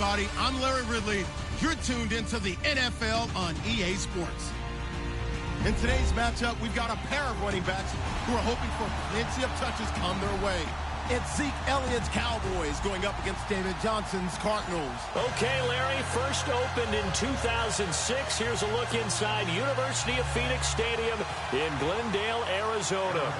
everybody. I'm Larry Ridley. You're tuned into the NFL on EA Sports. In today's matchup, we've got a pair of running backs who are hoping for plenty of touches come their way. It's Zeke Elliott's Cowboys going up against David Johnson's Cardinals. Okay, Larry, first opened in 2006. Here's a look inside University of Phoenix Stadium in Glendale, Arizona.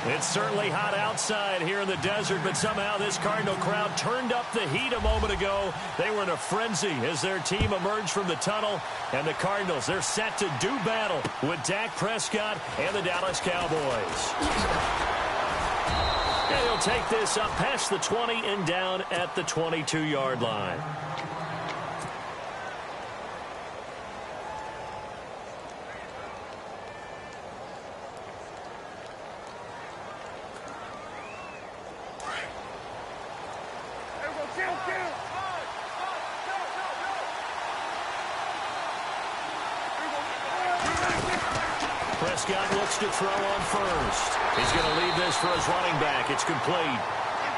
It's certainly hot outside here in the desert, but somehow this Cardinal crowd turned up the heat a moment ago. They were in a frenzy as their team emerged from the tunnel, and the Cardinals, they're set to do battle with Dak Prescott and the Dallas Cowboys. And he'll take this up past the 20 and down at the 22-yard line. Prescott looks to throw on first. He's going to leave this for his running back. It's complete.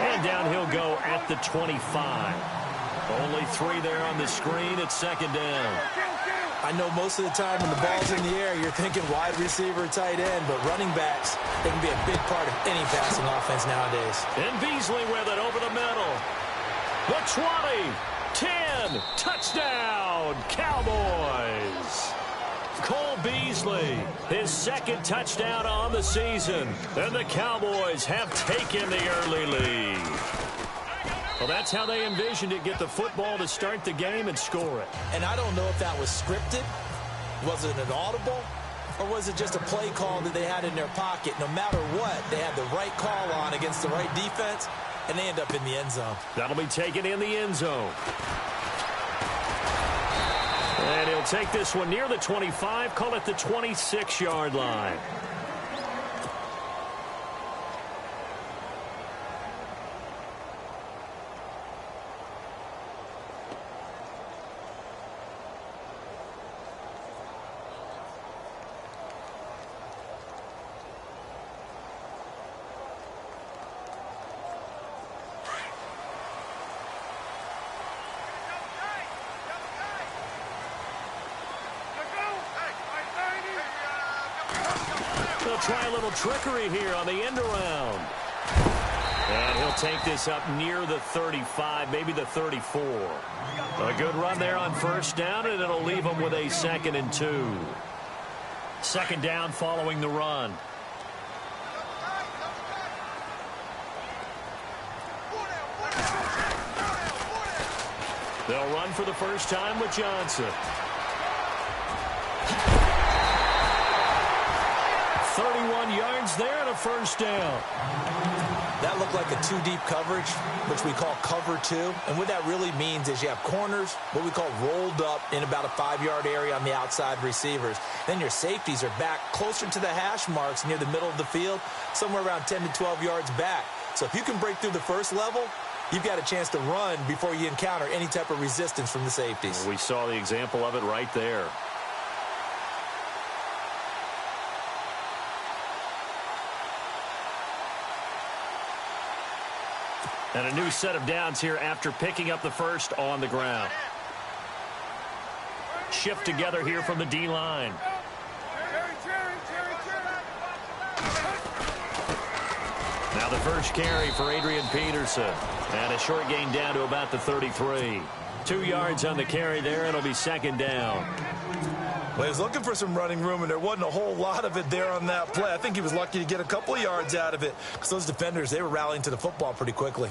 And down he'll go at the 25. Only 3 there on the screen. It's second down. I know most of the time when the ball's in the air, you're thinking wide receiver, tight end, but running backs, they can be a big part of any passing offense nowadays. And Beasley with it over the middle. The 20, 10, touchdown, Cowboys. Cole Beasley, his second touchdown on the season. And the Cowboys have taken the early lead. Well, that's how they envisioned it, get the football to start the game and score it. And I don't know if that was scripted. Was it an audible? Or was it just a play call that they had in their pocket? No matter what, they had the right call on against the right defense, and they end up in the end zone. That'll be taken in the end zone. And he'll take this one near the 25, call it the 26-yard line. They'll try a little trickery here on the end around. And he'll take this up near the 35, maybe the 34. A good run there on first down, and it'll leave them with a 2nd and 2. Second down following the run. They'll run for the first time with Johnson. 31 yards there and a first down. That looked like a two-deep coverage, which we call cover 2. And what that really means is you have corners, what we call rolled up in about a 5-yard area on the outside receivers. Then your safeties are back closer to the hash marks near the middle of the field, somewhere around 10 to 12 yards back. So if you can break through the first level, you've got a chance to run before you encounter any type of resistance from the safeties. We saw the example of it right there. And a new set of downs here after picking up the first on the ground. Shift together here from the D-line. Now the first carry for Adrian Peterson. And a short gain down to about the 33. 2 yards on the carry there. It'll be second down. Well, he was looking for some running room, and there wasn't a whole lot of it there on that play. I think he was lucky to get a couple of yards out of it because those defenders, they were rallying to the football pretty quickly.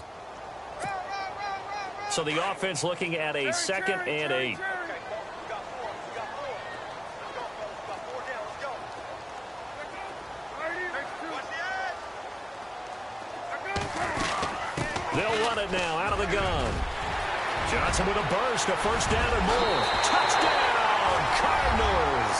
So the offense looking at a 2nd and 8. They'll run it now out of the gun. Johnson with a burst, a first down and more. Touchdown, Cardinals.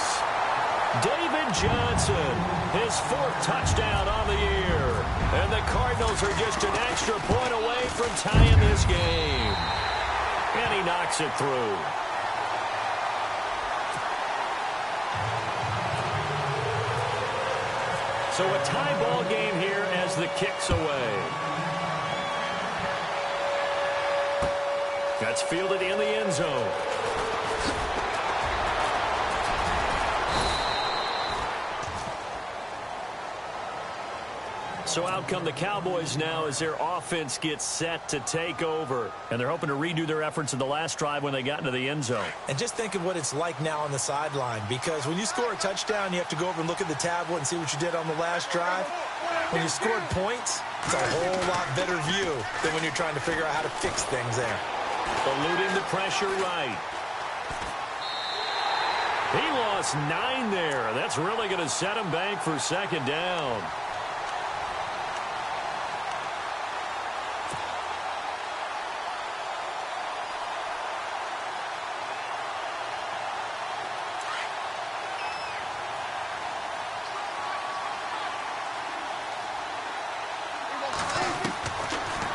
David Johnson, his 4th touchdown on the year. And the Cardinals are just an extra point away from tying this game. And he knocks it through. So a tie ball game here as the kick's away. Got It's fielded in the end zone. So out come the Cowboys now as their offense gets set to take over. And they're hoping to redo their efforts in the last drive when they got into the end zone. And just think of what it's like now on the sideline, because when you score a touchdown, you have to go over and look at the tablet and see what you did on the last drive. When you scored points, it's a whole lot better view than when you're trying to figure out how to fix things there. Eluding the pressure right. He lost 9 there. That's really going to set him back for second down.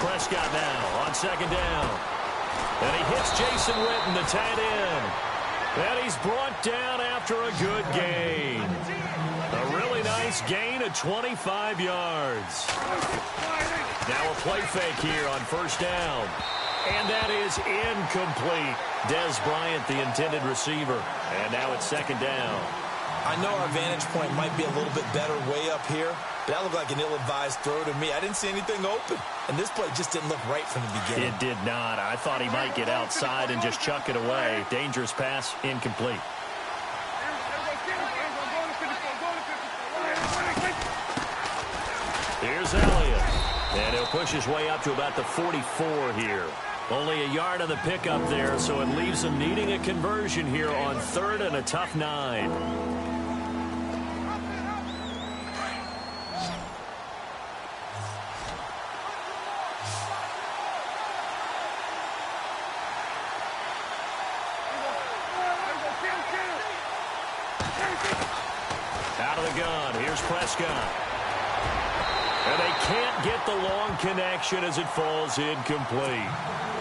Prescott now on second down. And he hits Jason Witten, the tight end. And he's brought down after a good gain. A really nice gain of 25 yards. Now a play fake here on first down. And that is incomplete. Des Bryant, the intended receiver. And now it's second down. I know our vantage point might be a little bit better way up here, but that looked like an ill-advised throw to me. I didn't see anything open, and this play just didn't look right from the beginning. It did not. I thought he might get outside and just chuck it away. Dangerous pass, incomplete. Here's Elliott, and he'll push his way up to about the 44 here. Only a yard on the pickup there, so it leaves him needing a conversion here on third and a tough 9. Out of the gun, here's Prescott. And they can't get the long connection as it falls incomplete.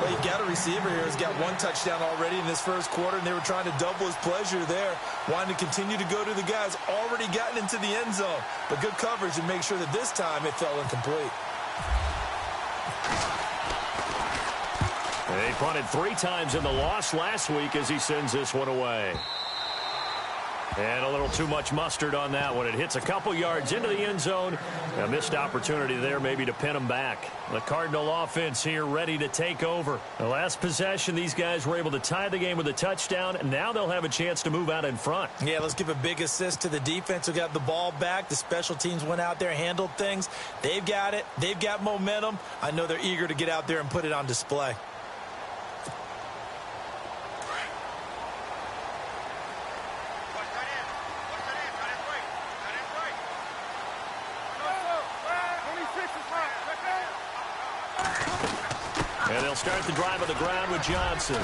Well, you've got a receiver here who's got 1 touchdown already in this first quarter, and they were trying to double his pleasure there, wanting to continue to go to the guys already gotten into the end zone. But good coverage and make sure that this time it fell incomplete. They punted 3 times in the loss last week as he sends this one away. And a little too much mustard on that one. It hits a couple yards into the end zone. A missed opportunity there maybe to pin them back. The Cardinal offense here ready to take over. The last possession, these guys were able to tie the game with a touchdown, and now they'll have a chance to move out in front. Yeah, let's give a big assist to the defense who got the ball back. The special teams went out there, handled things. They've got it. They've got momentum. I know they're eager to get out there and put it on display. And they'll start the drive on the ground with Johnson.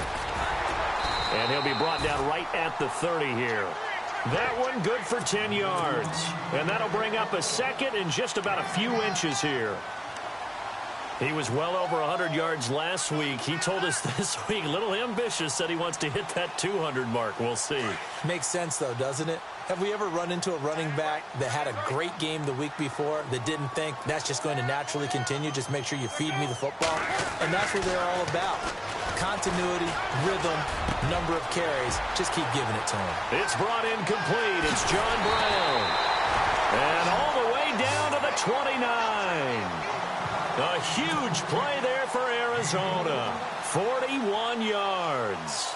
And he'll be brought down right at the 30 here. That one good for 10 yards. And that'll bring up a second and just about a few inches here. He was well over 100 yards last week. He told us this week, a little ambitious, said he wants to hit that 200 mark. We'll see. Makes sense, though, doesn't it? Have we ever run into a running back that had a great game the week before that didn't think that's just going to naturally continue? Just make sure you feed me the football. And that's what they're all about. Continuity, rhythm, number of carries. Just keep giving it to him. It's brought in complete. It's John Brown. And all the way down to the 29. A huge play there for Arizona. 41 yards.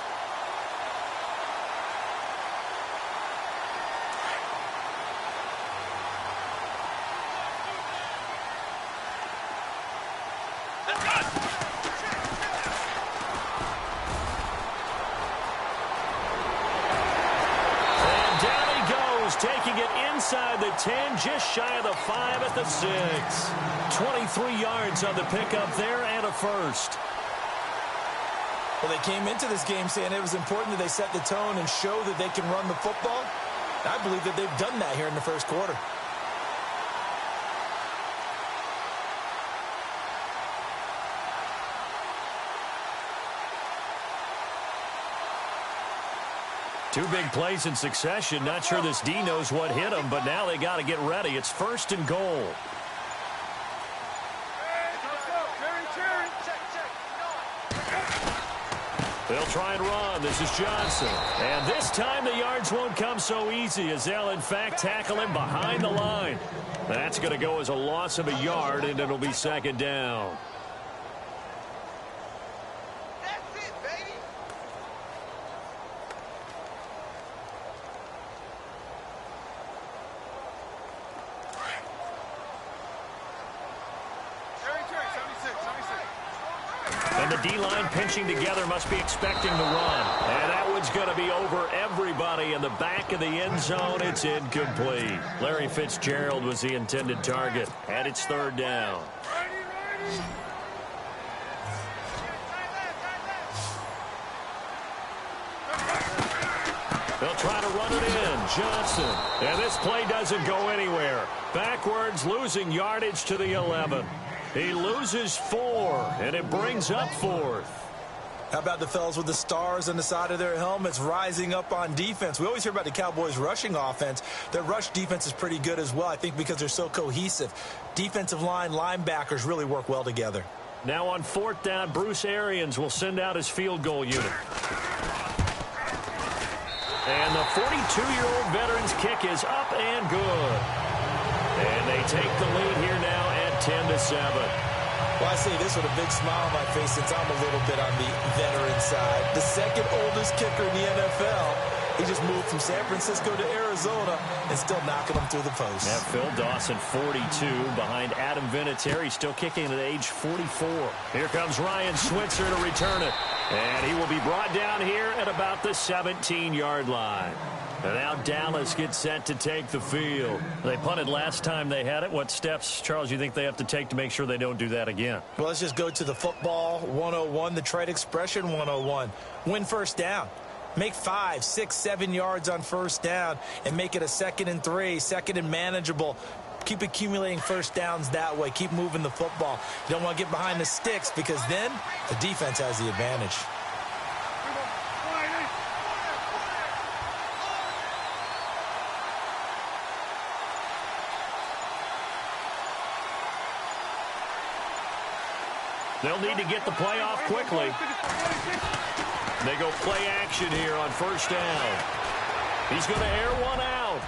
Taking it inside the 10, just shy of the 5 at the 6. 23 yards on the pickup there and a first. Well, they came into this game saying it was important that they set the tone and show that they can run the football. I believe that they've done that here in the first quarter. Two big plays in succession. Not sure this D knows what hit him, but now they got to get ready. It's first and goal. They'll try and run. This is Johnson. And this time the yards won't come so easy as they'll, in fact, tackle him behind the line. That's going to go as a loss of a yard, and it'll be second down. That's it, baby. Terry, 76. And the D-line pinching together must be expecting the run. And that one's going to be over everybody in the back of the end zone. It's incomplete. Larry Fitzgerald was the intended target. And it's third down. They'll try to run it in. Johnson. And this play doesn't go anywhere. Backwards, losing yardage to the 11. He loses 4, and it brings up 4th. How about the fellas with the stars on the side of their helmets rising up on defense? We always hear about the Cowboys' rushing offense. Their rush defense is pretty good as well, I think, because they're so cohesive. Defensive line, linebackers really work well together. Now on 4th down, Bruce Arians will send out his field goal unit. And the 42-year-old veteran's kick is up and good. And they take the lead here now at 10-7. Well, I say this with a big smile on my face since I'm a little bit on the veteran side. The second oldest kicker in the NFL. He just moved from San Francisco to Arizona and still knocking them through the post. Yeah, Phil Dawson, 42, behind Adam Vinatieri, still kicking at age 44. Here comes Ryan Switzer to return it. And he will be brought down here at about the 17-yard line. And now Dallas gets set to take the field. They punted last time they had it. What steps, Charles, you think they have to take to make sure they don't do that again? Well, let's just go to the football 101, the trade expression 101. Win first down. Make 5, 6, 7 yards on first down and make it a 2nd and 3, 2nd and manageable. Keep accumulating first downs that way. Keep moving the football. You don't want to get behind the sticks because then the defense has the advantage. They'll need to get the play off quickly. They go play action here on first down. He's going to air one out.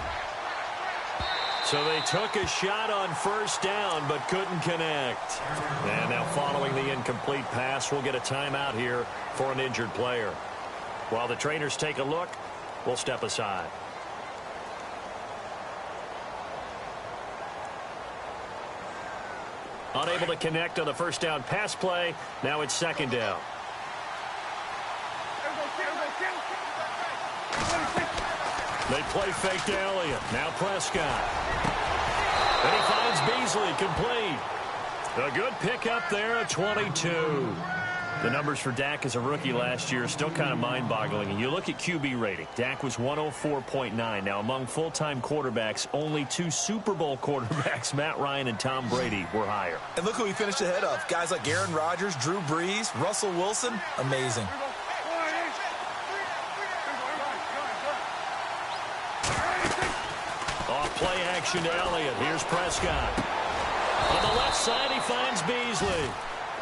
So they took a shot on first down but couldn't connect. And now following the incomplete pass, we'll get a timeout here for an injured player. While the trainers take a look, we'll step aside. Unable to connect on the first down pass play. Now it's second down. They play fake to Elliott. Now Prescott. And he finds Beasley complete. A good pickup there at 22. The numbers for Dak as a rookie last year are still kind of mind-boggling. And you look at QB rating. Dak was 104.9. Now, among full-time quarterbacks, only 2 Super Bowl quarterbacks, Matt Ryan and Tom Brady, were higher. And look who he finished ahead of. Guys like Aaron Rodgers, Drew Brees, Russell Wilson. Amazing. Off play action to Elliott. Here's Prescott. On the left side, he finds Beasley.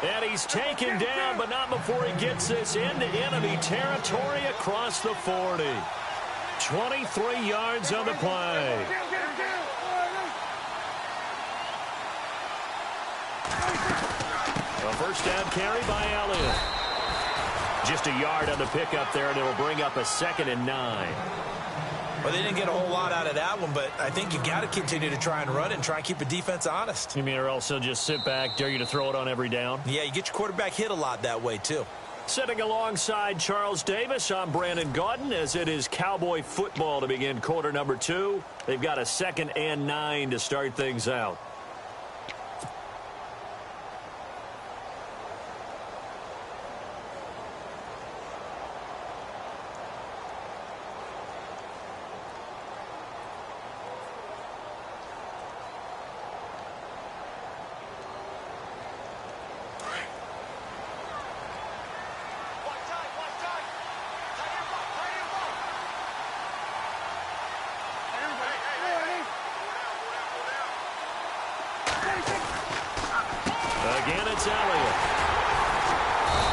And he's taken down, but not before he gets this into enemy territory across the 40. 23 yards on the play. A first down carry by Elliott. Just a yard on the pickup there, and it'll bring up a 2nd and 9. Well, they didn't get a whole lot out of that one, but I think you got to continue to try and run it and try and keep the defense honest. You mean, or else they'll just sit back, dare you to throw it on every down? Yeah, you get your quarterback hit a lot that way, too. Sitting alongside Charles Davis, I'm Brandon Gaudin, as it is Cowboy football to begin quarter number 2. They've got a 2nd and 9 to start things out. Again, it's Elliott.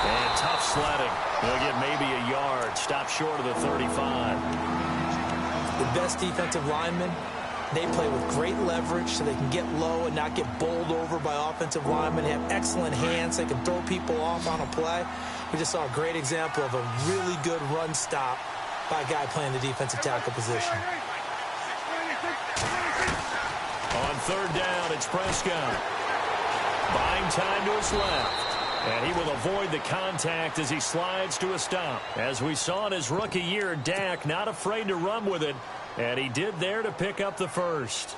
And tough sledding. He'll get maybe a yard. Stop short of the 35. The best defensive linemen, they play with great leverage so they can get low and not get bowled over by offensive linemen. They have excellent hands. They can throw people off on a play. We just saw a great example of a really good run stop by a guy playing the defensive tackle position. On third down, it's Prescott. Buying time to his left. And he will avoid the contact as he slides to a stop. As we saw in his rookie year, Dak not afraid to run with it. And he did there to pick up the first.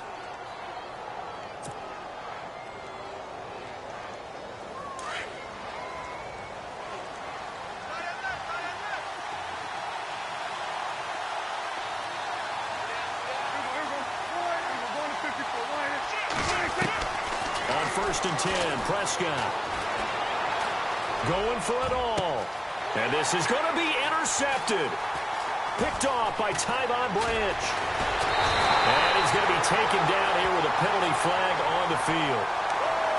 On 1st and 10, Prescott. Going for it all. And this is going to be intercepted. Picked off by Tyvon Branch. And he's going to be taken down here with a penalty flag on the field.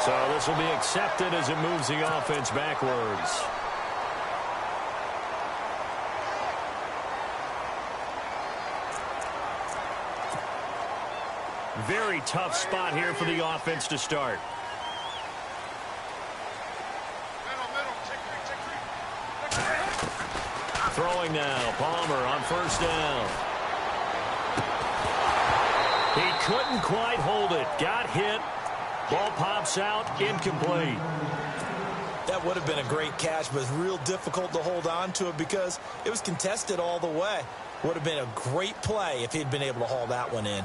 So this will be accepted as it moves the offense backwards. Very tough spot here for the offense to start. Throwing now, Palmer on 1st down. He couldn't quite hold it. Got hit. Ball pops out, incomplete. That would have been a great catch, but it's real difficult to hold on to it because it was contested all the way. Would have been a great play if he'd been able to haul that one in.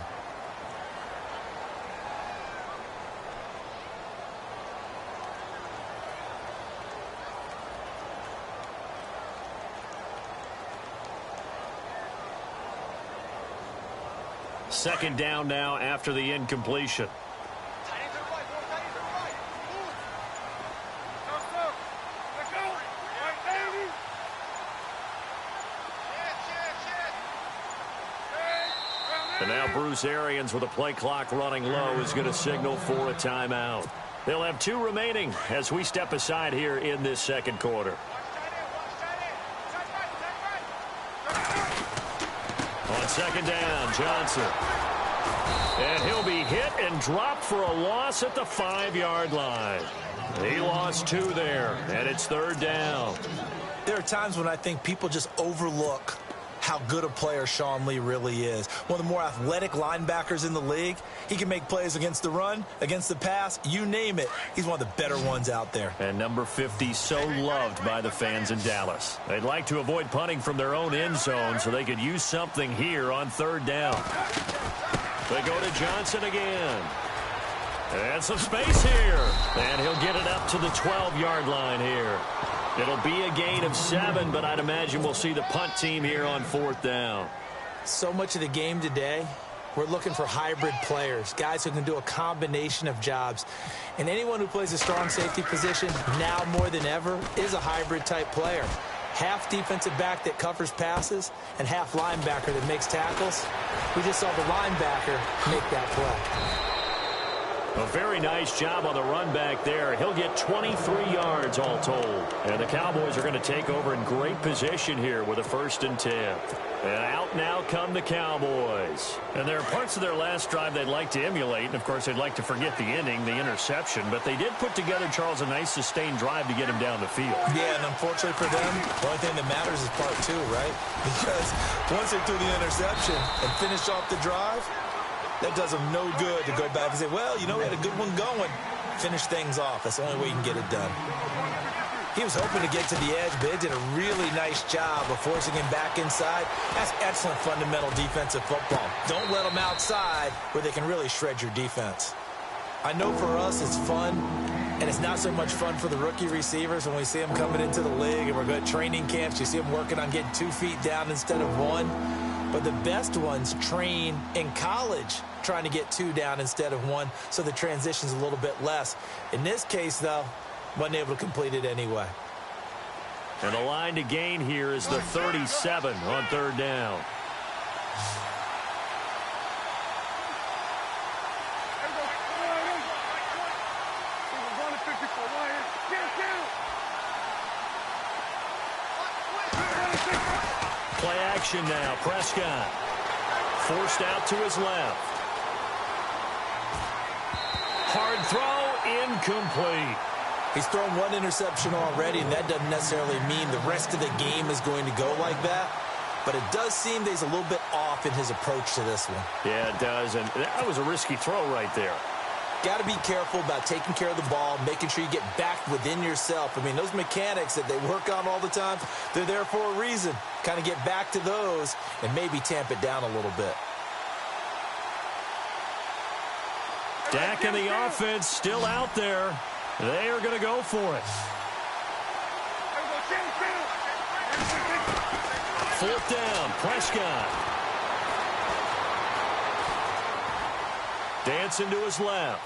Second down now after the incompletion. And now Bruce Arians, with the play clock running low, is going to signal for a timeout. They'll have 2 remaining as we step aside here in this second quarter. On 2nd down, Johnson. And he'll be hit and dropped for a loss at the 5-yard line. He lost 2 there, and it's 3rd down. There are times when I think people just overlook how good a player Sean Lee really is. One of the more athletic linebackers in the league. He can make plays against the run, against the pass, you name it. He's one of the better ones out there. And number 50, so loved by the fans in Dallas. They'd like to avoid punting from their own end zone so they could use something here on 3rd down. They go to Johnson again. And some space here. And he'll get it up to the 12-yard line here. It'll be a gain of 7, but I'd imagine we'll see the punt team here on 4th down. So much of the game today, we're looking for hybrid players, guys who can do a combination of jobs. And anyone who plays a strong safety position, now more than ever, is a hybrid-type player. Half defensive back that covers passes and half linebacker that makes tackles. We just saw the linebacker make that play. A very nice job on the run back there. He'll get 23 yards all told. And the Cowboys are going to take over in great position here with a 1st and 10. And out now come the Cowboys. And there are parts of their last drive they'd like to emulate. And, of course, they'd like to forget the inning, the interception. But they did put together, Charles, a nice sustained drive to get him down the field. Yeah, and unfortunately for them, the only thing that matters is part 2, right? Because once they threw the interception and finished off the drive, that does them no good to go back and say, well, you know, we had a good one going. Finish things off. That's the only way you can get it done. He was hoping to get to the edge, but they did a really nice job of forcing him back inside. That's excellent fundamental defensive football. Don't let them outside where they can really shred your defense. I know for us it's fun, and it's not so much fun for the rookie receivers when we see them coming into the league and we're good at training camps. You see them working on getting 2 feet down instead of 1. But the best ones train in college trying to get 2 down instead of 1, so the transition's a little bit less. In this case, though, wasn't able to complete it anyway. And the line to gain here is the 37 on 3rd down. action now. Prescott forced out to his left. Hard throw, incomplete. He's thrown one interception already, and that doesn't necessarily mean the rest of the game is going to go like that. But it does seem that he's a little bit off in his approach to this one. Yeah, it does, and that was a risky throw right there. Got to be careful about taking care of the ball, making sure you get back within yourself. I mean, those mechanics that they work on all the time, they're there for a reason. Kind of get back to those and maybe tamp it down a little bit. Dak and the offense still out there. They are going to go for it. Fourth down, Prescott. Dancing to his left.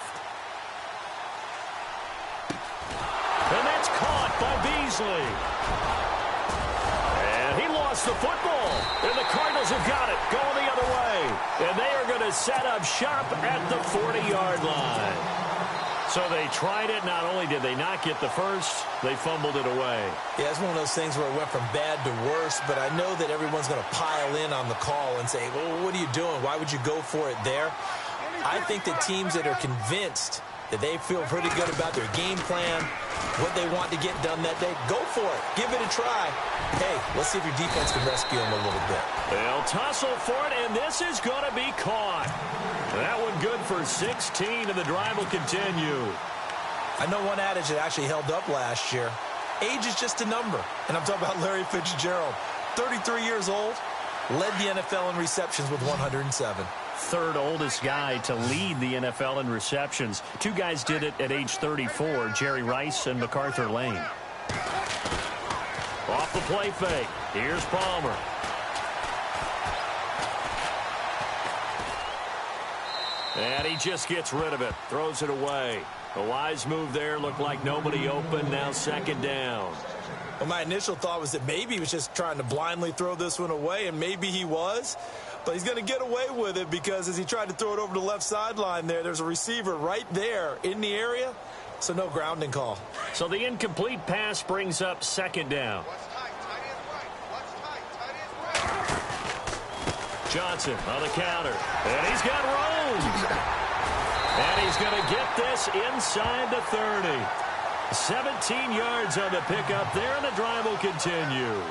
And that's caught by Beasley. And he lost the football. And the Cardinals have got it, going the other way. And they are going to set up shop at the 40-yard line. So they tried it. Not only did they not get the first, they fumbled it away. Yeah, it's one of those things where it went from bad to worse, but I know that everyone's going to pile in on the call and say, well, what are you doing? Why would you go for it there? I think that teams that are convinced that they feel pretty good about their game plan, what they want to get done that day, go for it. Give it a try. Hey, let's see if your defense can rescue them a little bit. They'll tussle for it, and this is going to be caught. That one good for 16, and the drive will continue. I know one adage that actually held up last year. Age is just a number. And I'm talking about Larry Fitzgerald. 33 years old, led the NFL in receptions with 107. Third oldest guy to lead the NFL in receptions. Two guys did it at age 34, Jerry Rice and MacArthur Lane. Off the play fake. Here's Palmer. And he just gets rid of it. Throws it away. A wise move there. Looked like nobody open. Now second down. Well, my initial thought was that maybe he was just trying to blindly throw this one away, and maybe he was. But he's going to get away with it because as he tried to throw it over the left sideline there's a receiver right there in the area, so no grounding call. So the incomplete pass brings up second down. Johnson on the counter, and he's got room. And he's going to get this inside the 30. 17 yards on the pickup there, and the drive will continue.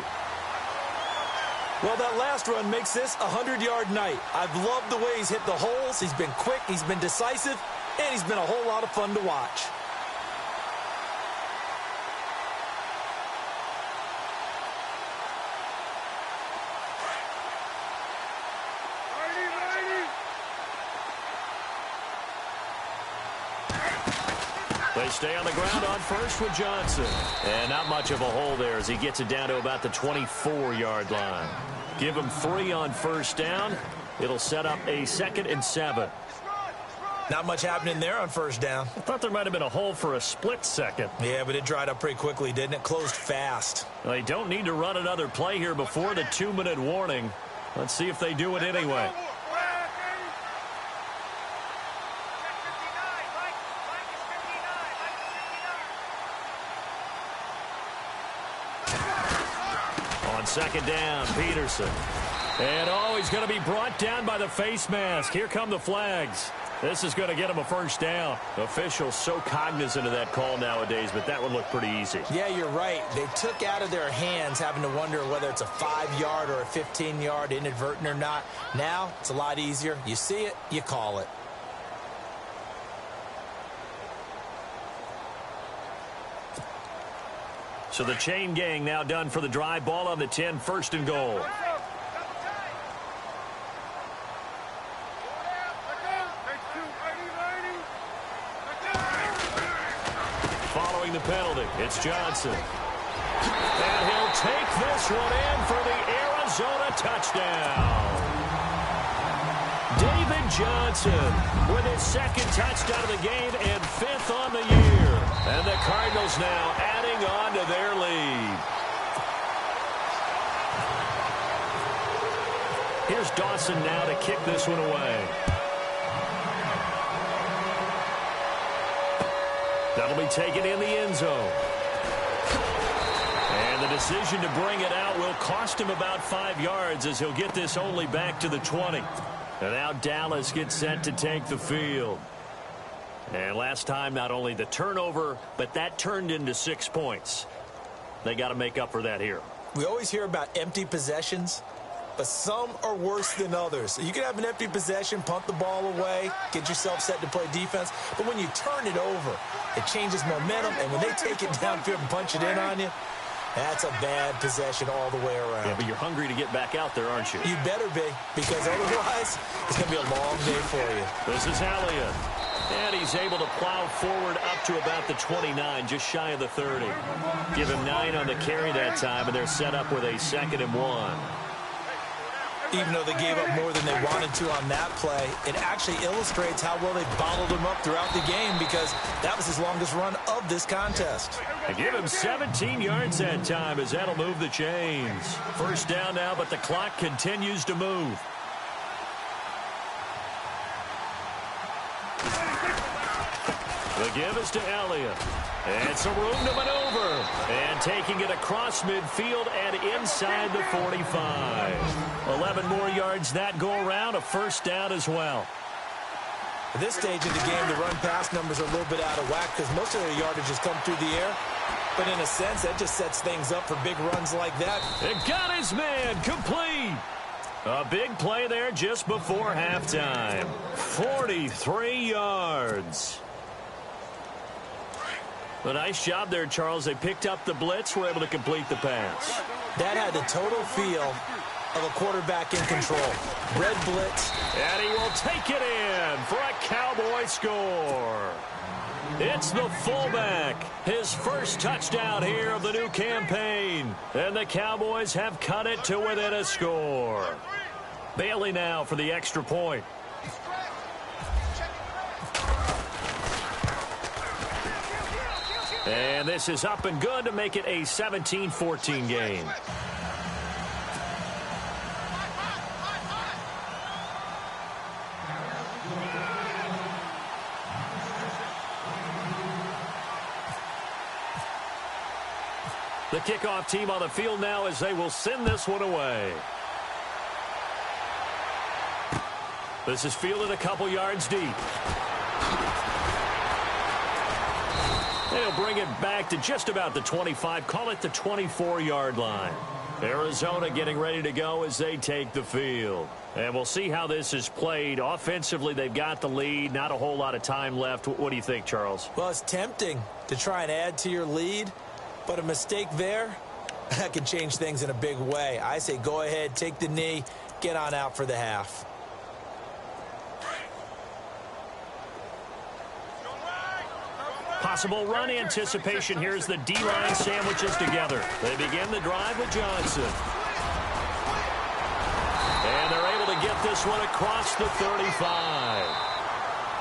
Well, that last run makes this a 100-yard night. I've loved the way he's hit the holes. He's been quick, he's been decisive, and he's been a whole lot of fun to watch. They stay on the ground on first with Johnson. And not much of a hole there as he gets it down to about the 24-yard line. Give him 3 on first down. It'll set up a 2nd and 7. Not much happening there on first down. I thought there might have been a hole for a split second. Yeah, but it dried up pretty quickly, didn't it? Closed fast. Well, they don't need to run another play here before the 2-minute warning. Let's see if they do it anyway. Second down, Peterson. And, he's going to be brought down by the face mask. Here come the flags. This is going to get him a first down. Officials so cognizant of that call nowadays, but that would look pretty easy. Yeah, you're right. They took out of their hands having to wonder whether it's a 5-yard or a 15-yard inadvertent or not. Now, it's a lot easier. You see it, you call it. So the chain gang now done for the drive. Ball on the 10, 1st and goal. Following the penalty, it's Johnson. And he'll take this one in for the Arizona touchdown. David Johnson with his 2nd touchdown of the game and 5th on the year. And the Cardinals now adding on to their lead. Here's Dawson now to kick this one away. That'll be taken in the end zone. And And the decision to bring it out will cost him about 5 yards as he'll get this only back to the 20. And now Dallas gets set to take the field. And last time, not only the turnover, but that turned into 6 points. They got to make up for that here. We always hear about empty possessions, but some are worse than others. You can have an empty possession, punt the ball away, get yourself set to play defense, but when you turn it over, it changes momentum, and when they take it downfield and punch it in on you, that's a bad possession all the way around. Yeah, but you're hungry to get back out there, aren't you? You better be, because otherwise, it's going to be a long day for you. This is Elliott. And he's able to plow forward up to about the 29, just shy of the 30. Give him 9 on the carry that time, and they're set up with a 2nd and 1. Even though they gave up more than they wanted to on that play, it actually illustrates how well they bottled him up throughout the game, because that was his longest run of this contest. They give him 17 yards that time as that'll move the chains. First down now, but the clock continues to move. The give is to Elliott. And some room to maneuver. And taking it across midfield and inside the 45. 11 more yards that go around. A first down as well. At this stage of the game, the run-pass numbers are a little bit out of whack because most of their yardage has come through the air. But in a sense, that just sets things up for big runs like that. It got his man complete. A big play there just before halftime. 43 yards. A nice job there, Charles. They picked up the blitz, were able to complete the pass. That had the total feel of a quarterback in control. Red blitz. And he will take it in for a Cowboy score. It's the fullback. His first touchdown here of the new campaign. And the Cowboys have cut it to within a score. Bailey now for the extra point. And this is up and good to make it a 17-14 game. The kickoff team on the field now as they will send this one away. This is fielded a couple yards deep. They'll bring it back to just about the 25, call it the 24-yard line. Arizona getting ready to go as they take the field. And we'll see how this is played. Offensively, they've got the lead. Not a whole lot of time left. What do you think, Charles? Well, it's tempting to try and add to your lead, but a mistake there, that can change things in a big way. I say go ahead, take the knee, get on out for the half. Possible run anticipation. Here's the D-line sandwiches together. They begin the drive with Johnson. And they're able to get this one across the 35.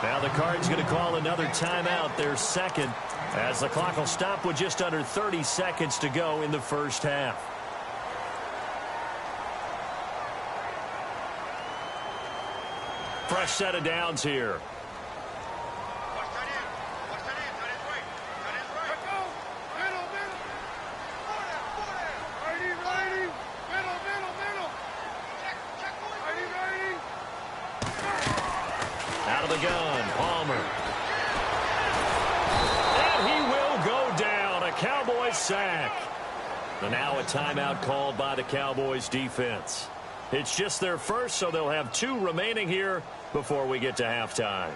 Now the Cards going to call another timeout, their second, as the clock will stop with just under 30 seconds to go in the first half. Fresh set of downs here. Out of the gun, Palmer. And he will go down. A Cowboys sack. And now a timeout called by the Cowboys defense. It's just their first, so they'll have 2 remaining here before we get to halftime.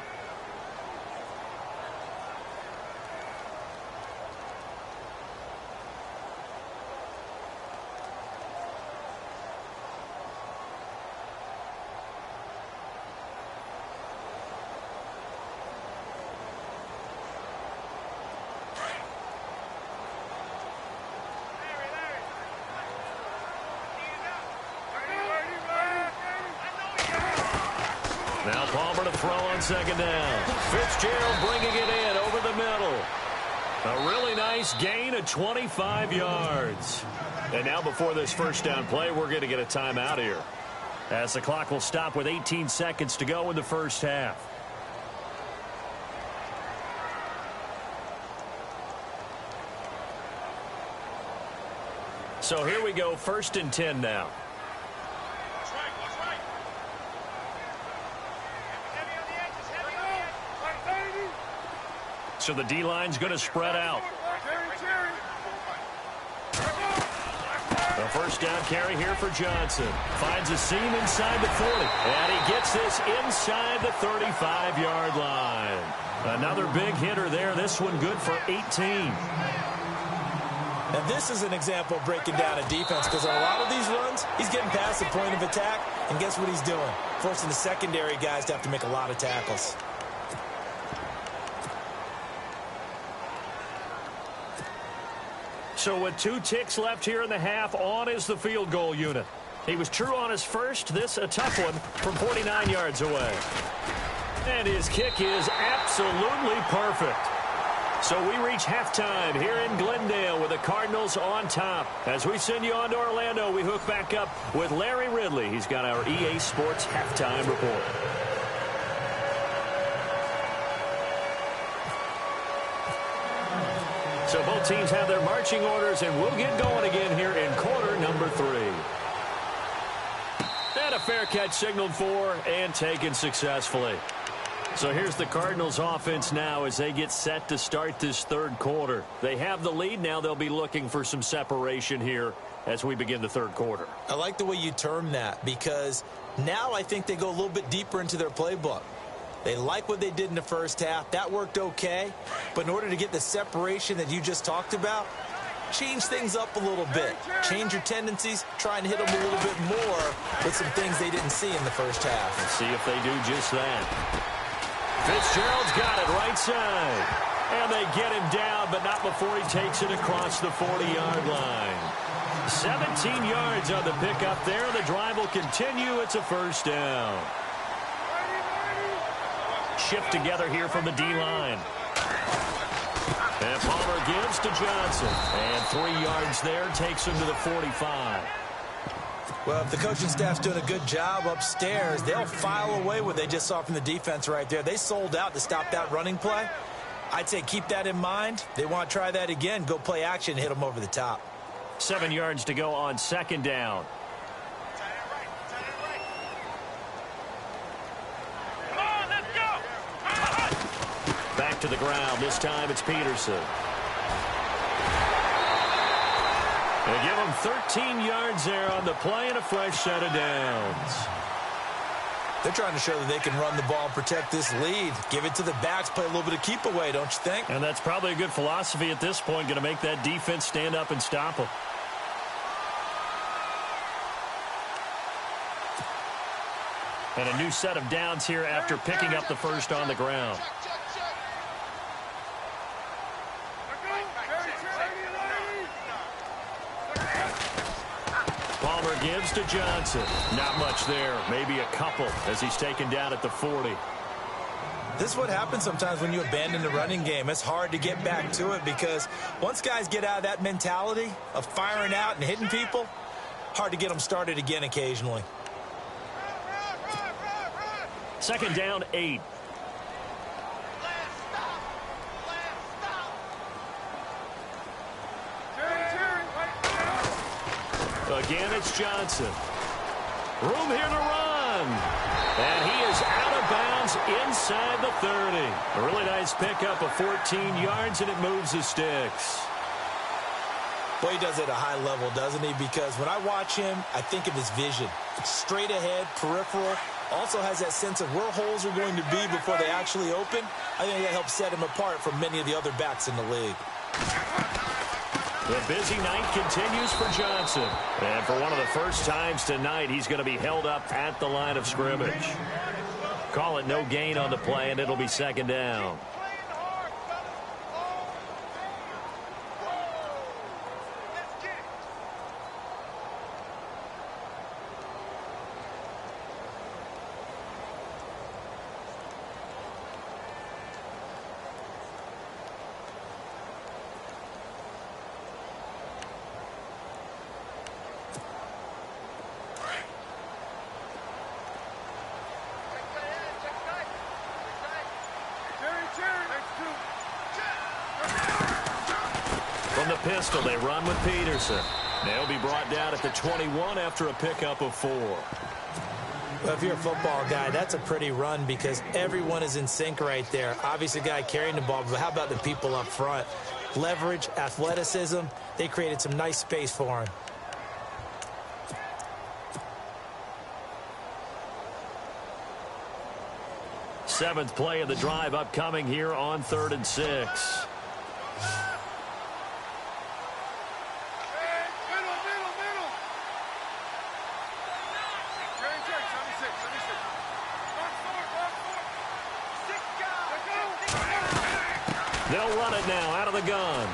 Now Palmer to throw on second down. Fitzgerald bringing it in over the middle. A really nice gain of 25 yards. And now before this first down play, we're going to get a timeout here, as the clock will stop with 18 seconds to go in the first half. So here we go, 1st and 10 now. So the D-line's going to spread out. A 1st down carry here for Johnson. Finds a seam inside the 40. And he gets this inside the 35-yard line. Another big hitter there. This one good for 18. And this is an example of breaking down a defense, because on a lot of these runs, he's getting past the point of attack, and guess what he's doing? Forcing the secondary guys to have to make a lot of tackles. So with 2 ticks left here in the half, on is the field goal unit. He was true on his first. This a tough one from 49 yards away. And his kick is absolutely perfect. So we reach halftime here in Glendale with the Cardinals on top. As we send you on to Orlando, we hook back up with Larry Ridley. He's got our EA Sports halftime report. So both teams have their marching orders, and we'll get going again here in quarter number 3. And a fair catch signaled for and taken successfully. So here's the Cardinals offense now as they get set to start this 3rd quarter. They have the lead. Now they'll be looking for some separation here as we begin the 3rd quarter. I like the way you term that, because now I think they go a little bit deeper into their playbook. They like what they did in the first half. That worked okay. But in order to get the separation that you just talked about, change things up a little bit. Change your tendencies. Try and hit them a little bit more with some things they didn't see in the first half. Let's see if they do just that. Fitzgerald's got it right side. And they get him down, but not before he takes it across the 40-yard line. 17 yards on the pickup there. The drive will continue. It's a 1st down. Shift together here from the D-line. And Palmer gives to Johnson. And 3 yards there takes him to the 45. Well, if the coaching staff's doing a good job upstairs, they'll file away what they just saw from the defense right there. They sold out to stop that running play. I'd say keep that in mind. They want to try that again. Go play action, hit them over the top. 7 yards to go on 2nd down. Back to the ground. This time it's Peterson. They give him 13 yards there on the play and a fresh set of downs. They're trying to show that they can run the ball, protect this lead. Give it to the backs, play a little bit of keep away, don't you think? And that's probably a good philosophy at this point, going to make that defense stand up and stop them. And a new set of downs here after picking up the first on the ground. Palmer gives to Johnson. Not much there. Maybe a couple as he's taken down at the 40. This is what happens sometimes when you abandon the running game. It's hard to get back to it because once guys get out of that mentality of firing out and hitting people, hard to get them started again occasionally. 2nd down, 8. Again, it's Johnson. Room here to run. And he is out of bounds inside the 30. A really nice pickup of 14 yards, and it moves the sticks. Boy, he does it at a high level, doesn't he? Because when I watch him, I think of his vision. Straight ahead, peripheral. Also has that sense of where holes are going to be before they actually open. I think that helps set him apart from many of the other backs in the league. The busy night continues for Johnson. And for one of the first times tonight, he's going to be held up at the line of scrimmage. Call it no gain on the play, and it'll be 2nd down. From the pistol, they run with Peterson. They'll be brought down at the 21 after a pickup of 4. Well, if you're a football guy, that's a pretty run because everyone is in sync right there. Obviously, the guy carrying the ball, but how about the people up front? Leverage, athleticism, they created some nice space for him. Seventh play of the drive upcoming here on 3rd and 6. They'll run it now out of the gun.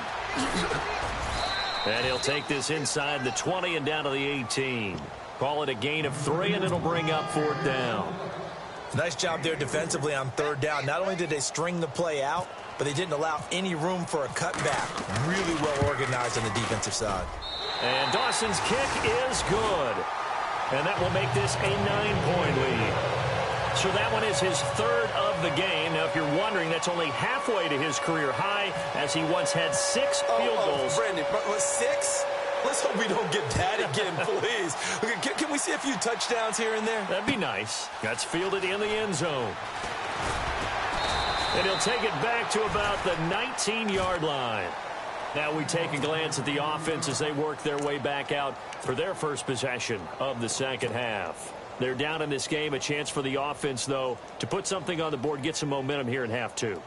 And he'll take this inside the 20 and down to the 18. Call it a gain of 3, and it'll bring up 4th down. Nice job there defensively on 3rd down. Not only did they string the play out, but they didn't allow any room for a cutback. Really well organized on the defensive side. And Dawson's kick is good. And that will make this a 9-point lead. So that one is his 3rd of the game. Now, if you're wondering, that's only halfway to his career high, as he once had 6 field goals. Brandon, 6? Let's hope we don't get that again, please. Can we see a few touchdowns here and there? That'd be nice. That's fielded in the end zone. And he'll take it back to about the 19-yard line. Now we take a glance at the offense as they work their way back out for their first possession of the second half. They're down in this game. A chance for the offense, though, to put something on the board, get some momentum here in half 2.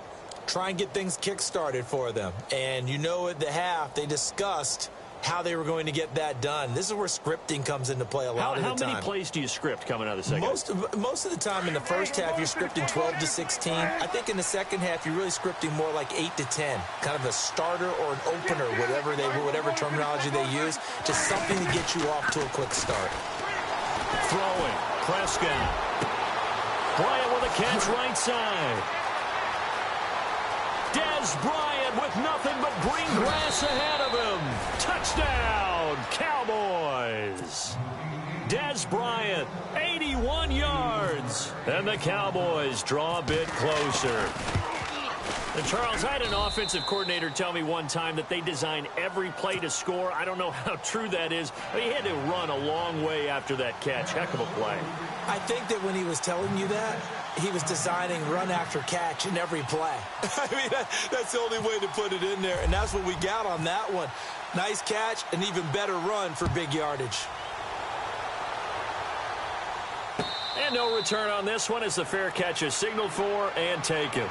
Try and get things kick-started for them. And you know at the half, they discussed how they were going to get that done. This is where scripting comes into play a lot of the time. How many plays do you script coming out of the second half? Most of the time in the first half, you're scripting 12 to 16. I think in the second half, you're really scripting more like 8 to 10. Kind of a starter or an opener, whatever terminology they use. Just something to get you off to a quick start. Throwing. Prescott. Bryant with a catch right side. Dez Bryant with nothing but green grass ahead of him. Touchdown, Cowboys. Dez Bryant, 81 yards. And the Cowboys draw a bit closer. And Charles, I had an offensive coordinator tell me one time that they design every play to score. I don't know how true that is, but he had to run a long way after that catch. Heck of a play. I think that when he was telling you that, he was designing run after catch in every play. I mean, that's the only way to put it in there, and that's what we got on that one. Nice catch, an even better run for big yardage. And no return on this one as the fair catch is signaled for and taken.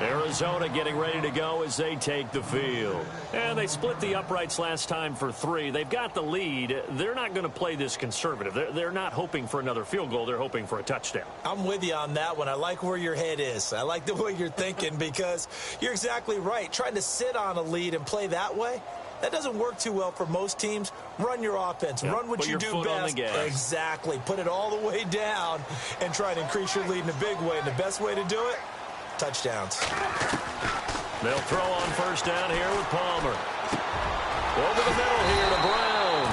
Arizona getting ready to go as they take the field. And they split the uprights last time for 3. They've got the lead. They're not going to play this conservative. They're not hoping for another field goal. They're hoping for a touchdown. I'm with you on that one. I like where your head is. I like the way you're thinking because you're exactly right. Trying to sit on a lead and play that way, that doesn't work too well for most teams. Run your offense. Yeah, run what you do best. Exactly. Put it all the way down and try to increase your lead in a big way. And the best way to do it, touchdowns. They'll throw on first down here with Palmer. Over the middle here to Brown.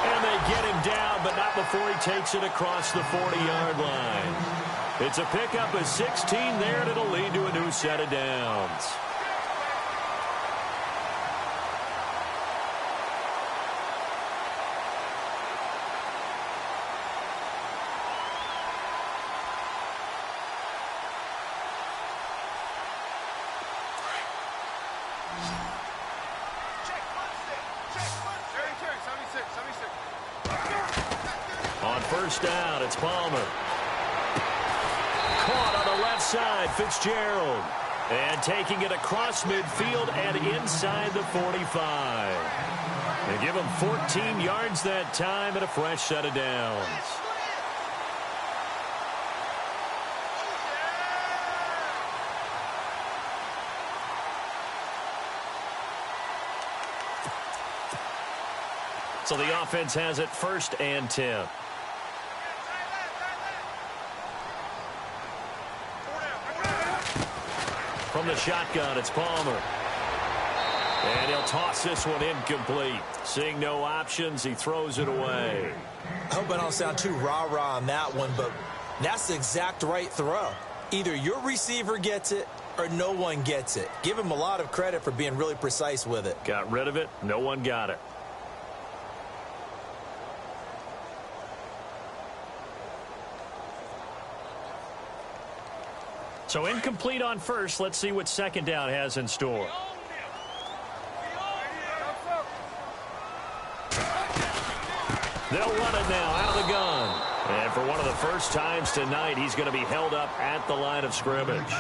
And they get him down, but not before he takes it across the 40-yard line. It's a pickup of 16 there, and it'll lead to a new set of downs. First down, it's Palmer. Caught on the left side, Fitzgerald. And taking it across midfield and inside the 45. They give him 14 yards that time and a fresh set of downs. So the offense has it 1st and 10. From the shotgun, it's Palmer. And he'll toss this one incomplete. Seeing no options, he throws it away. I hope I don't sound too rah-rah on that one, but that's the exact right throw. Either your receiver gets it or no one gets it. Give him a lot of credit for being really precise with it. Got rid of it. No one got it. So incomplete on first. Let's see what second down has in store. They'll run it now out of the gun. And for one of the first times tonight, he's going to be held up at the line of scrimmage.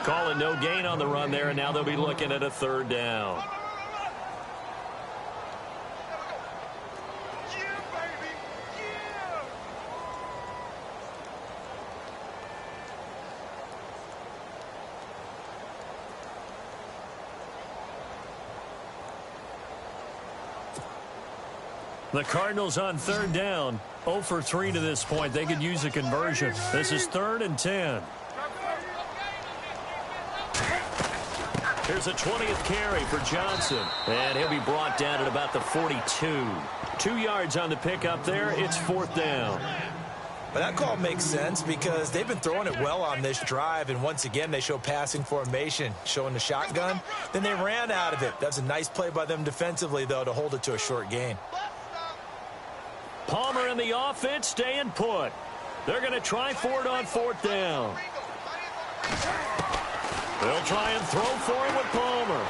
Calling no gain on the run there, and now they'll be looking at a third down. The Cardinals on third down, 0 for 3 to this point. They could use a conversion. This is 3rd and 10. Here's a 20th carry for Johnson. And he'll be brought down at about the 42. 2 yards on the pickup there. It's 4th down. But that call makes sense because they've been throwing it well on this drive, and once again they show passing formation, showing the shotgun. Then they ran out of it. That's a nice play by them defensively, though, to hold it to a short gain. Palmer and the offense staying put. They're going to try for it on 4th down. They'll try and throw for it with Palmer.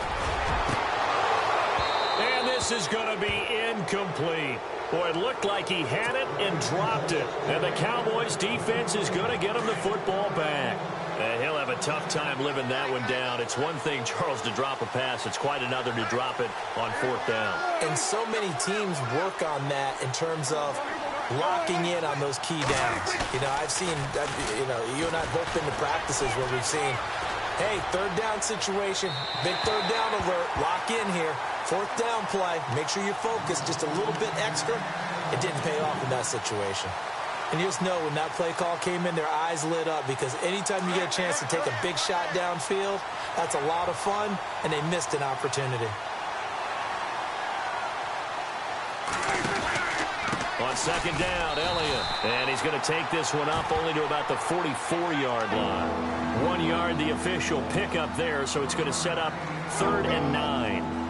And this is going to be incomplete. Boy, it looked like he had it and dropped it. And the Cowboys defense is going to get him the football back. And he'll have a tough time living that one down. It's one thing, Charles, to drop a pass. It's quite another to drop it on 4th down. And so many teams work on that in terms of locking in on those key downs. You know, I've seen, you and I both been to practices where we've seen, hey, 3rd down situation, big 3rd down alert, lock in here. 4th down play, make sure you're focused just a little bit extra. It didn't pay off in that situation. And you just know when that play call came in, their eyes lit up because anytime you get a chance to take a big shot downfield, that's a lot of fun, and they missed an opportunity. On 2nd down, Elliott. And he's going to take this one up only to about the 44-yard line. 1 yard, the official pickup there, so it's going to set up 3rd and 9.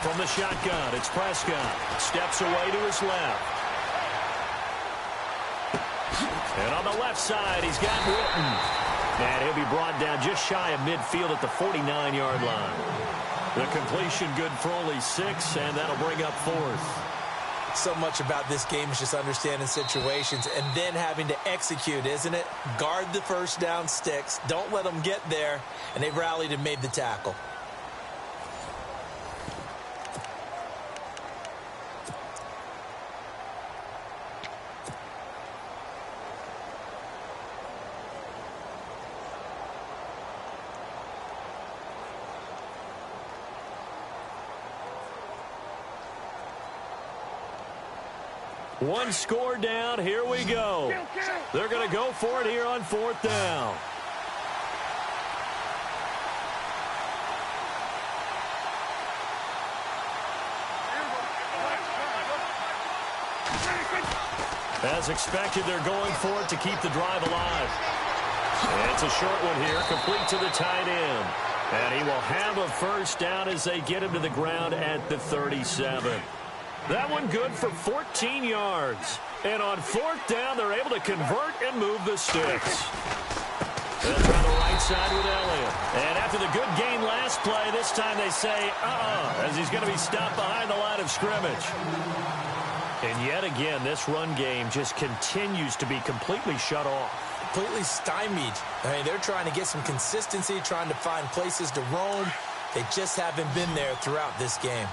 From the shotgun, it's Prescott. Steps away to his left. And on the left side, he's got Witten. And he'll be brought down just shy of midfield at the 49-yard line. The completion good for only 6, and that'll bring up 4th. So much about this game is just understanding situations and then having to execute, isn't it? Guard the 1st down sticks. Don't let them get there. And they rallied and made the tackle. One score down. Here we go. They're going to go for it here on 4th down. As expected, they're going for it to keep the drive alive. And it's a short one here, complete to the tight end. And he will have a 1st down as they get him to the ground at the 37. That one good for 14 yards. And on 4th down, they're able to convert and move the sticks. That's on the right side with Elliott. And after the good gain last play, this time they say, as he's going to be stopped behind the line of scrimmage. And yet again, this run game just continues to be completely shut off. Completely stymied. I mean, they're trying to get some consistency, trying to find places to roam. They just haven't been there throughout this game.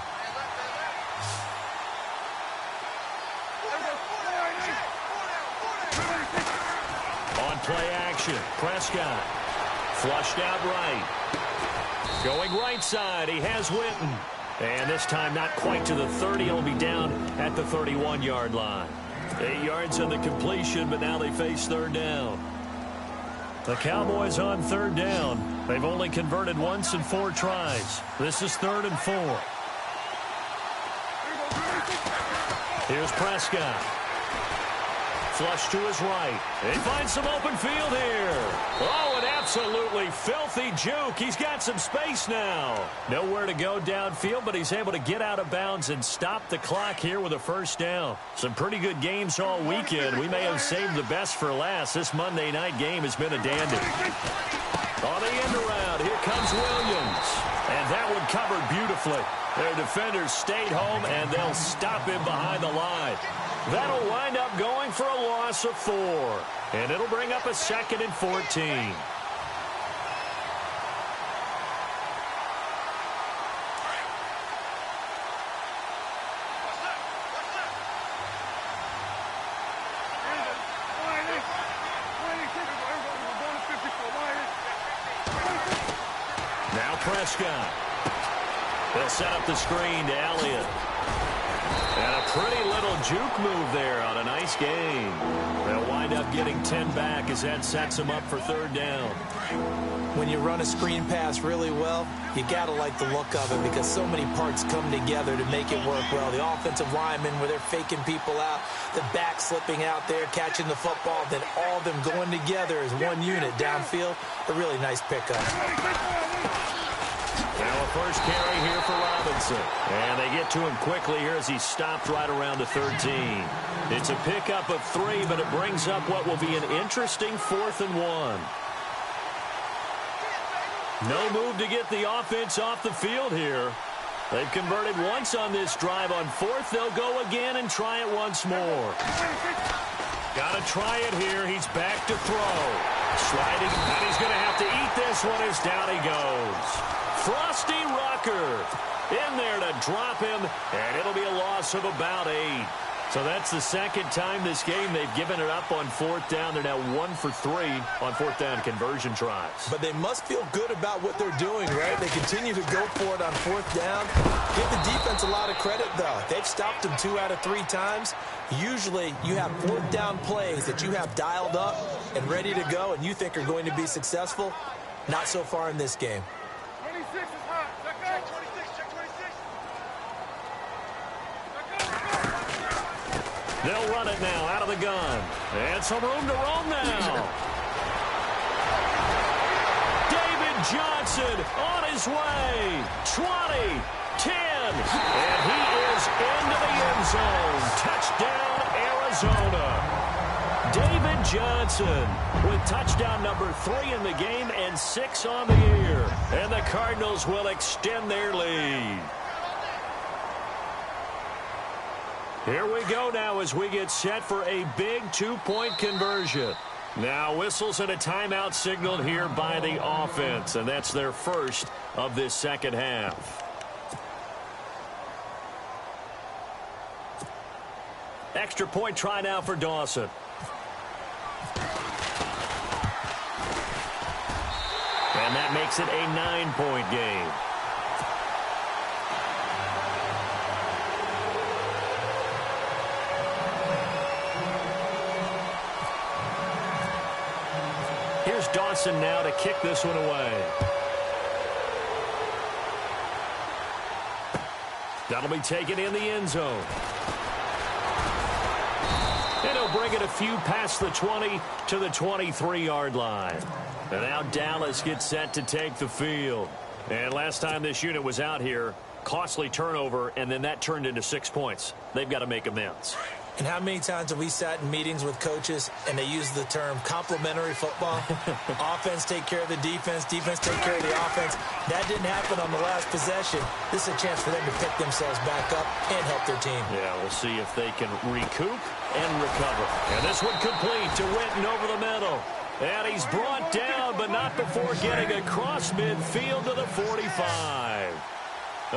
Play action. Prescott flushed out right. Going right side. He has Witten. And this time not quite to the 30. He'll be down at the 31-yard line. 8 yards on the completion, but now they face 3rd down. The Cowboys on 3rd down. They've only converted once in 4 tries. This is 3rd and 4. Here's Prescott. Flush to his right. He finds some open field here. Oh, an absolutely filthy juke. He's got some space now. Nowhere to go downfield, but he's able to get out of bounds and stop the clock here with a first down. Some pretty good games all weekend. We may have saved the best for last. This Monday night game has been a dandy. On the end around, here comes Williams. And that one covered beautifully. Their defenders stayed home, and they'll stop him behind the line. That'll wind up going for a loss of 4. And it'll bring up a 2nd and 14. Now Prescott. They'll set up the screen to Elliott. And a pretty little juke move there on a nice game. They'll wind up getting 10 back as that sets them up for 3rd down. When you run a screen pass really well, you got to like the look of it because so many parts come together to make it work well. The offensive linemen, where they're faking people out, the back slipping out there, catching the football, then all of them going together as one unit downfield. A really nice pickup. Now a first carry here for Robinson. And they get to him quickly here as he stopped right around the 13. It's a pickup of 3, but it brings up what will be an interesting 4th and 1. No move to get the offense off the field here. They've converted once on this drive. On 4th, they'll go again and try it once more. Got to try it here. He's back to throw. Sliding, and he's going to have to eat this one as down he goes. Frosty Rucker in there to drop him, and it'll be a loss of about 8. So that's the 2nd time this game they've given it up on 4th down. They're now 1 for 3 on 4th down conversion tries. But they must feel good about what they're doing, right? They continue to go for it on 4th down. Give the defense a lot of credit, though. They've stopped them 2 out of 3 times. Usually you have 4th down plays that you have dialed up and ready to go and you think are going to be successful. Not so far in this game. 26 is hot. Check 26. Check 26. They'll run it now out of the gun. And some room to roam now. David Johnson on his way. 20, 10, and he is into the end zone. Touchdown, Arizona. David Johnson with touchdown number 3 in the game and 6 on the year. And the Cardinals will extend their lead. Here we go now as we get set for a big 2-point conversion. Now whistles and a timeout signaled here by the offense, and that's their first of this 2nd half. Extra point try now for Dawson. And that makes it a 9-point game. Here's Dawson now to kick this one away. That'll be taken in the end zone. And he'll bring it a few past the 20 to the 23-yard line. And now Dallas gets set to take the field. And last time this unit was out here, costly turnover, and then that turned into 6 points. They've got to make amends. And how many times have we sat in meetings with coaches and they use the term complementary football? Offense take care of the defense, defense take care of the offense. That didn't happen on the last possession. This is a chance for them to pick themselves back up and help their team. Yeah, we'll see if they can recoup and recover. And this one complete to Witten over the middle. And he's brought down, but not before getting across midfield to the 45.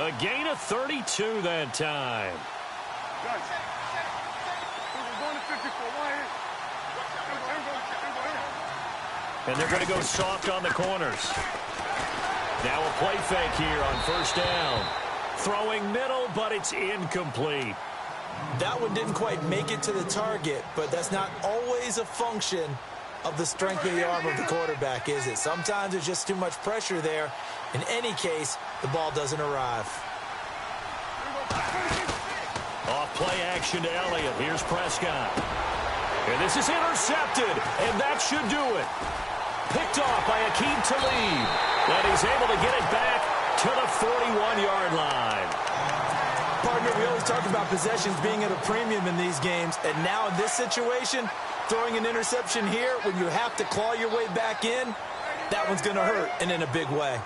A gain of 32 that time. And they're going to go soft on the corners. Now a play fake here on 1st down. Throwing middle, but it's incomplete. That one didn't quite make it to the target, but that's not always a function of the strength of the arm of the quarterback, is it? Sometimes there's just too much pressure there. In any case, the ball doesn't arrive. Off play action to Elliott. Here's Prescott. And this is intercepted, and that should do it. Picked off by Akeem Talib. And he's able to get it back to the 41-yard line. Partner, we always talk about possessions being at a premium in these games, and now in this situation, throwing an interception here when you have to claw your way back in, that one's going to hurt, and in a big way.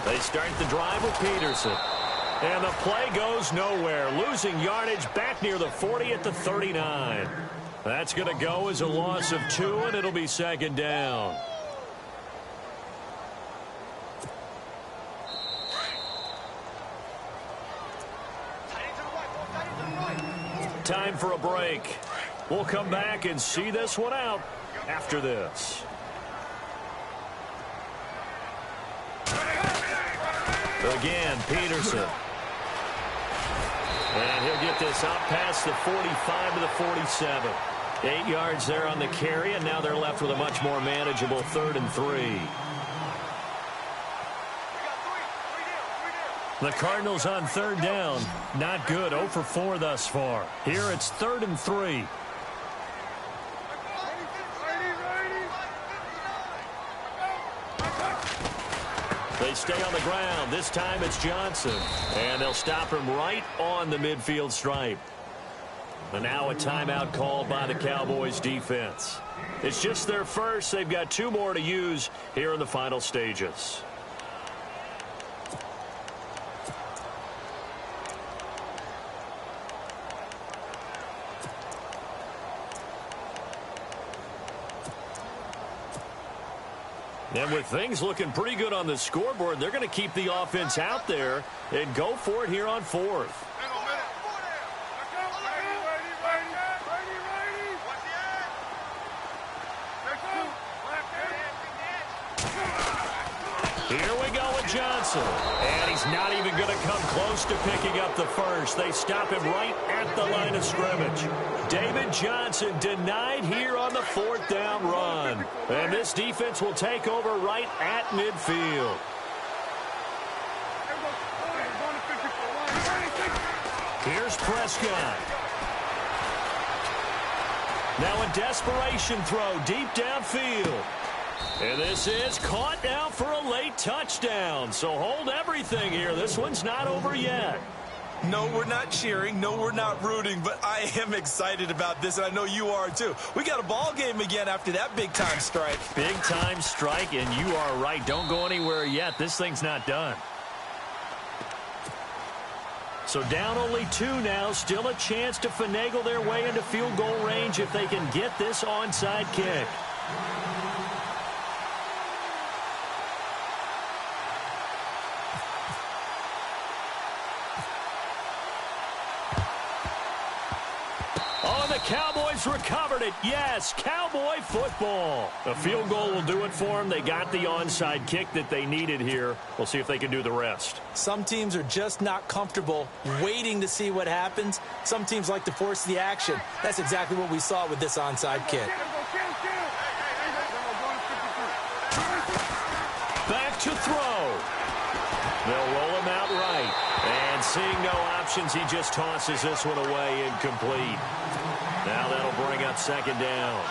They start the drive with Peterson. And the play goes nowhere, losing yardage back near the 40 at the 39. That's going to go as a loss of 2, and it'll be second down. Time for a break. We'll come back and see this one out after this. Again, Peterson. And he'll get this out past the 45 to the 47. 8 yards there on the carry, and now they're left with a much more manageable 3rd and 3. The Cardinals on 3rd down. Not good. 0 for 4 thus far. Here it's 3rd and 3. They stay on the ground. This time it's Johnson. And they'll stop him right on the midfield stripe. And now a timeout called by the Cowboys defense. It's just their first. They've got 2 more to use here in the final stages. And with things looking pretty good on the scoreboard, they're going to keep the offense out there and go for it here on 4th. Here we go with Johnson. And he's not even going to come close to picking up the first. They stop him right at the line of scrimmage. David Johnson denied here on the 4th down run. And this defense will take over right at midfield. Here's Prescott. Now a desperation throw deep downfield. And this is caught now for a late touchdown. So hold everything here. This one's not over yet. No, we're not cheering. No, we're not rooting. But I am excited about this, and I know you are too. We got a ball game again after that big-time strike. Big-time strike, and you are right. Don't go anywhere yet. This thing's not done. So down only 2 now. Still a chance to finagle their way into field goal range if they can get this onside kick. Cowboys recovered it. Yes, Cowboy football. A field goal will do it for them. They got the onside kick that they needed here. We'll see if they can do the rest. Some teams are just not comfortable waiting to see what happens. Some teams like to force the action. That's exactly what we saw with this onside kick. Back to throw. They'll roll him out right. And seeing no options, he just tosses this one away incomplete. Now that'll bring up second down.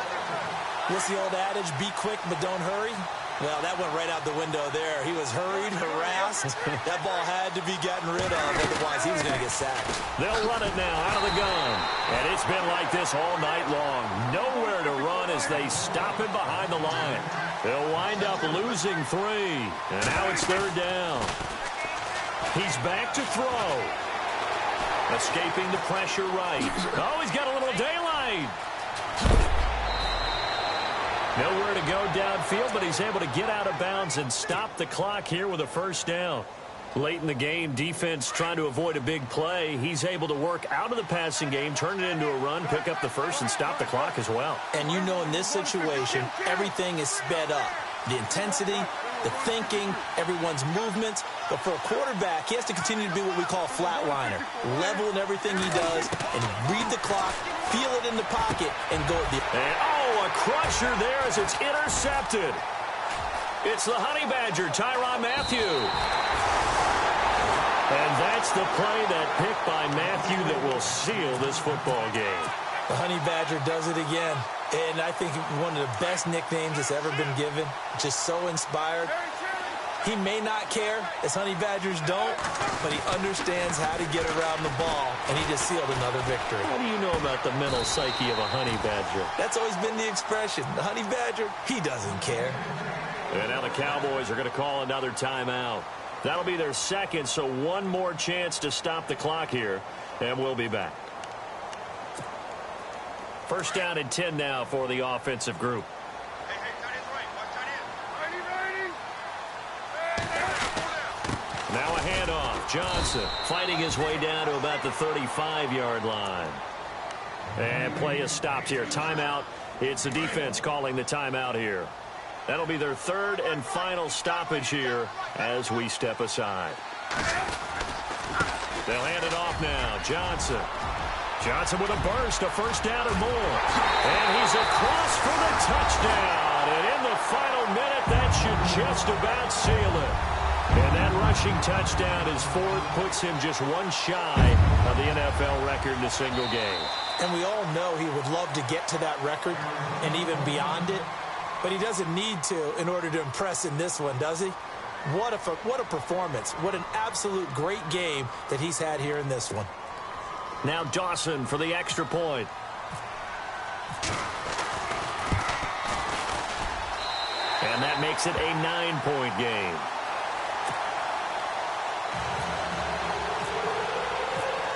What's the old adage? Be quick, but don't hurry. Well, that went right out the window there. He was hurried, harassed. That ball had to be gotten rid of. Otherwise, he was going to get sacked. They'll run it now out of the gun. And it's been like this all night long. Nowhere to run as they stop him behind the line. They'll wind up losing 3. And now it's 3rd down. He's back to throw. Escaping the pressure right. Oh, he's got a little daylight. Nowhere to go downfield, but he's able to get out of bounds and stop the clock here with a 1st down. Late in the game, defense trying to avoid a big play. He's able to work out of the passing game, turn it into a run, pick up the first, and stop the clock as well. And you know in this situation, everything is sped up. The intensity, the thinking, everyone's movements. But for a quarterback, he has to continue to be what we call a flatliner. Level in everything he does and read the clock, feel it in the pocket, and go at the... And, oh, a crusher there as it's intercepted. It's the Honey Badger, Tyrann Mathieu. And that's the play, that pick by Matthew, that will seal this football game. The Honey Badger does it again. And I think one of the best nicknames that's ever been given. Just so inspired. He may not care, as Honey Badgers don't, but he understands how to get around the ball, and he just sealed another victory. What do you know about the mental psyche of a Honey Badger? That's always been the expression. The Honey Badger, he doesn't care. And now the Cowboys are going to call another timeout. That'll be their second, so one more chance to stop the clock here, and we'll be back. First down and 10 now for the offensive group. Now a handoff. Johnson fighting his way down to about the 35-yard line. And play is stopped here. Timeout. It's the defense calling the timeout here. That'll be their third and final stoppage here as we step aside. They'll hand it off now. Johnson. Johnson with a burst, a first down and more. And he's across for the touchdown. And in the final minute, that should just about seal it. And that rushing touchdown is fourth, puts him just one shy of the NFL record in a single game. And we all know he would love to get to that record and even beyond it, but he doesn't need to in order to impress in this one, does he? What a performance. What an absolute great game that he's had here in this one. Now Dawson for the extra point. And that makes it a 9-point game.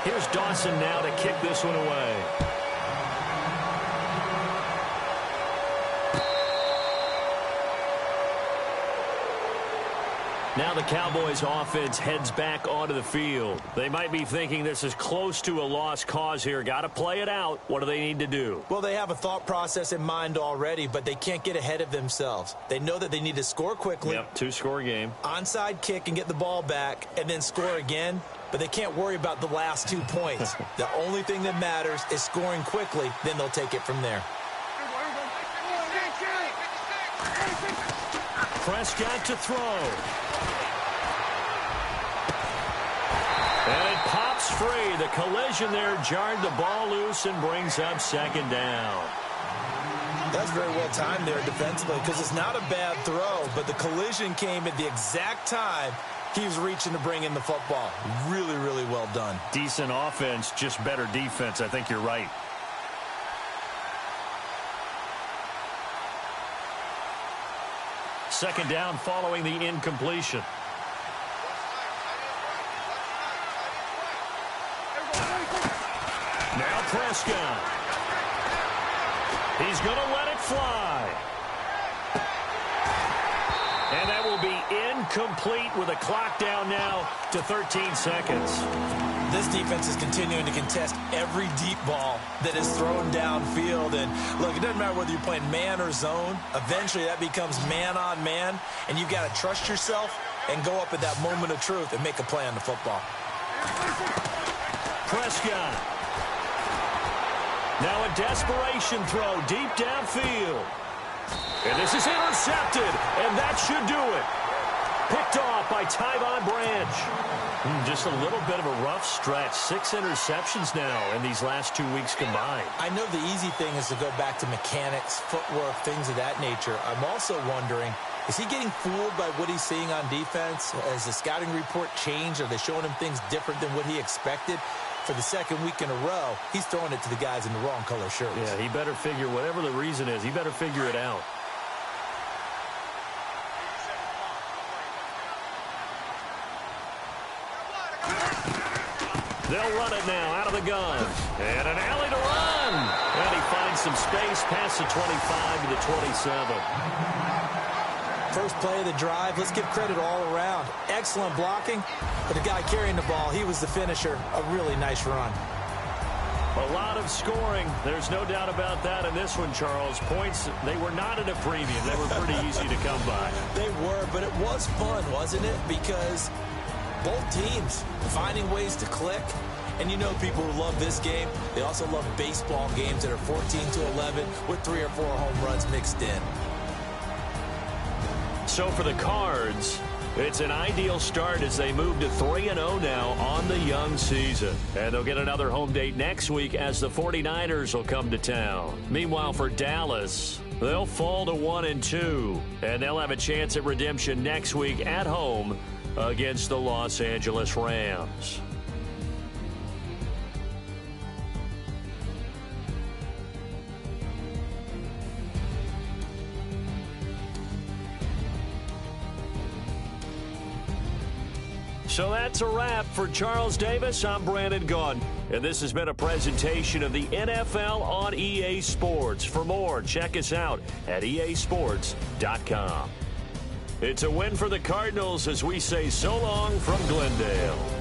Here's Dawson now to kick this one away. Now the Cowboys offense heads back onto the field. They might be thinking this is close to a lost cause here. Got to play it out. What do they need to do? Well, they have a thought process in mind already, but they can't get ahead of themselves. They know that they need to score quickly. Yep, two-score game. Onside kick and get the ball back and then score again. But they can't worry about the last 2 points. The only thing that matters is scoring quickly. Then they'll take it from there. Prescott to throw. And it pops free. The collision there jarred the ball loose and brings up second down. That's very well timed there defensively because it's not a bad throw, but the collision came at the exact time he was reaching to bring in the football. Really, really well done. Decent offense, just better defense. I think you're right. Second down following the incompletion. Now Prescott. He's going to let it fly. And that will be incomplete with a clock down now to 13 seconds. This defense is continuing to contest every deep ball that is thrown downfield. And, look, it doesn't matter whether you're playing man or zone. Eventually that becomes man on man, and you've got to trust yourself and go up at that moment of truth and make a play on the football. Prescott. Now a desperation throw deep downfield. And this is intercepted, and that should do it. Picked off by Tyvon Branch. Just a little bit of a rough stretch. 6 interceptions now in these last 2 weeks combined. I know the easy thing is to go back to mechanics, footwork, things of that nature. I'm also wondering, is he getting fooled by what he's seeing on defense? Has the scouting report changed? Are they showing him things different than what he expected? For the second week in a row, he's throwing it to the guys in the wrong color shirts. Yeah, he better figure, whatever the reason is, he better figure it out. They'll run it now out of the gun. And an alley to run. And he finds some space past the 25 to the 27. First play of the drive. Let's give credit all around. Excellent blocking. But the guy carrying the ball, he was the finisher. A really nice run. A lot of scoring. There's no doubt about that in this one, Charles. Points, they were not at a premium. They were pretty easy to come by. They were, but it was fun, wasn't it? Because both teams finding ways to click. And you know people who love this game, they also love baseball games that are 14-11 with 3 or 4 home runs mixed in. So for the Cards, It's an ideal start as they move to 3-0 now on the young season. And they'll get another home date next week as the 49ers will come to town. Meanwhile, for Dallas, they'll fall to 1-2. And they'll have a chance at redemption next week at home against the Los Angeles Rams. So that's a wrap. For Charles Davis, I'm Brandon Gaudin, and this has been a presentation of the NFL on EA Sports. For more, check us out at easports.com. It's a win for the Cardinals as we say so long from Glendale.